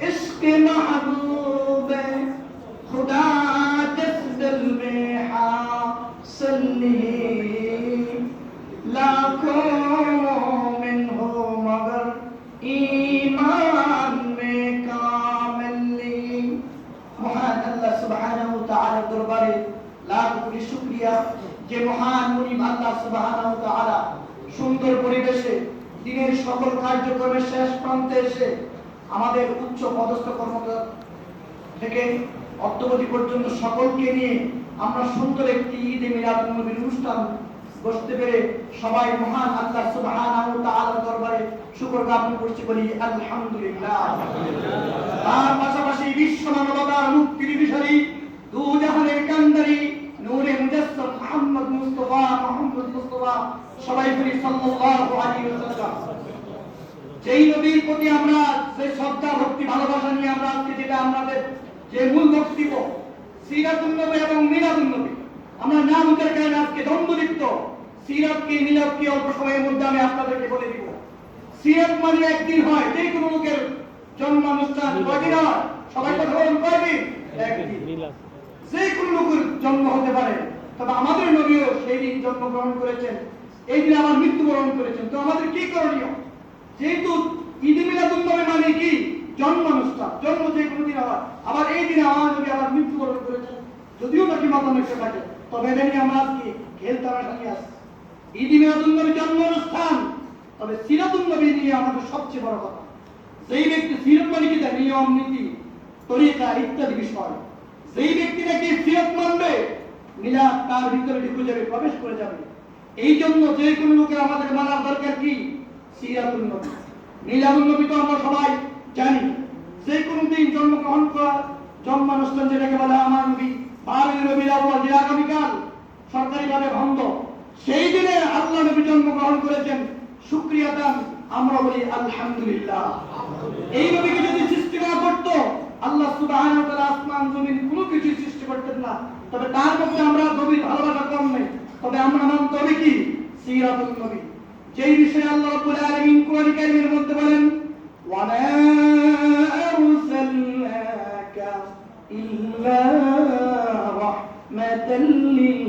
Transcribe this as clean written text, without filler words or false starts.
इश्क महबूब खुदा जिस दिल में हासिली लाखों मोमिन हो मगर ईमान में कामिली। महान अल्लाह सुब्हानाहु व तआला दरबारे लाख कोटी शुक्रिया যে মহান মুনিব আল্লাহ সুবহানাহু ওয়া তাআলা সুন্দর পরিবেশে দিনের সকল কার্যক্রমের শেষ প্রান্তে এসে আমাদের উচ্চ পদস্থ কর্মকর্তা থেকে অদ্যবধি পর্যন্ত সকলকে নিয়ে আমরা সুন্দর একটি ঈদে মিলাদুন নবীর অনুষ্ঠান বসতে পেরে সবাই মহান আল্লাহ সুবহানাহু ওয়া তাআলার দরবারে শুকর জ্ঞাপন করছি, বলি আলহামদুলিল্লাহ। তার পাশাপাশি বিশ্ব মানবতার মুক্তির বিশালী দু জাহানের কান্দারি নূরে মুজাসসাম মুহাম্মদ মুস্তাফা সবাই বলি সাল্লাল্লাহু আলাইহি ওয়াসাল্লাম। যেই নবীর প্রতি আমরা যে শ্রদ্ধা ভক্তি ভালোবাসা নিয়ে আমরা আজকে যেটা আমাদের যে মূল বক্তব্য সিরাতুন নবী এবং মিলাদুন নবী, আমরা নাম উচ্চারণ আজকে দ্বন্দ্বলিপ্ত সিরাতকে মিলাদকে অল্প সময়ের মধ্যে আমি আপনাদেরকে বলে দিব। সিরাত মানে একদিন হয়, যে কোনো লোকের জন্মানুষ্ঠান কয়দিন হয়, সবাই কথা বলেন কয়দিন? একদিন। যে কোনো লোকের জন্ম হতে পারে, তবে আমাদের নবীও সেই দিন জন্মগ্রহণ করেছেন, এই দিন আবার মৃত্যুবরণ করেছেন। তো আমাদের কি করণীয়? যেহেতু ঈদ মিলাদুন নবী মানে কি জন্মানুষ্ঠান, জন্ম যে কোনো দিন হয়, আবার এই দিনে আমার নবী আবার মৃত্যুবরণ করেছেন, যদিও নাকি মতানৈক্য থাকে, তবে এটা নিয়ে আমরা আজকে খেলতামাশা নিয়ে আসছি। ঈদ মিলাদুন নবী জন্মানুষ্ঠান, তবে সিরাতুন নবী নিয়ে আমাদের সবচেয়ে বড় কথা। যেই ব্যক্তি সিরাত মানে কি তার নিয়ম নীতি তরিকা ইত্যাদি বিষয়, যেই ব্যক্তি নাকি সিরাত মানবে মিলাদ তার ভিতরে ঢুকে যাবে, প্রবেশ করে যাবে। এই জন্য যে কোনো লোকের আমাদের মানার দরকার কি? সিরাতুন নবী। মিলাদুন নবী তো আমরা সবাই জানি, যে কোনো দিন জন্মগ্রহণ করা জন্মানুষ্ঠান যেটাকে বলে আমার নবী 12 রবিউল আউয়াল, যে আগামীকাল সরকারিভাবে বন্ধ, সেই দিনে আল্লাহ নবী জন্মগ্রহণ করেছেন। শুকরিয়া দান আমরা বলি আলহামদুলিল্লাহ। এই নবীকে যদি সৃষ্টি না করতো আল্লাহ সুবহানাহু ওয়া তাআলা আসমান জমিন কোনো কিছু সৃষ্টি করতেন না, তবে তার মধ্যে আমরা নবীর ভালোবাসা কম নেই, তবে আমরা মানতে হবে কি? সিরাতুন নবী। যেই বিষয়ে আল্লাহ রাব্বুল আলামিন কোরআন কারীমের মধ্যে বলেন, ওয়া মা আরসালনাকা ইল্লা রাহমাতাল লিল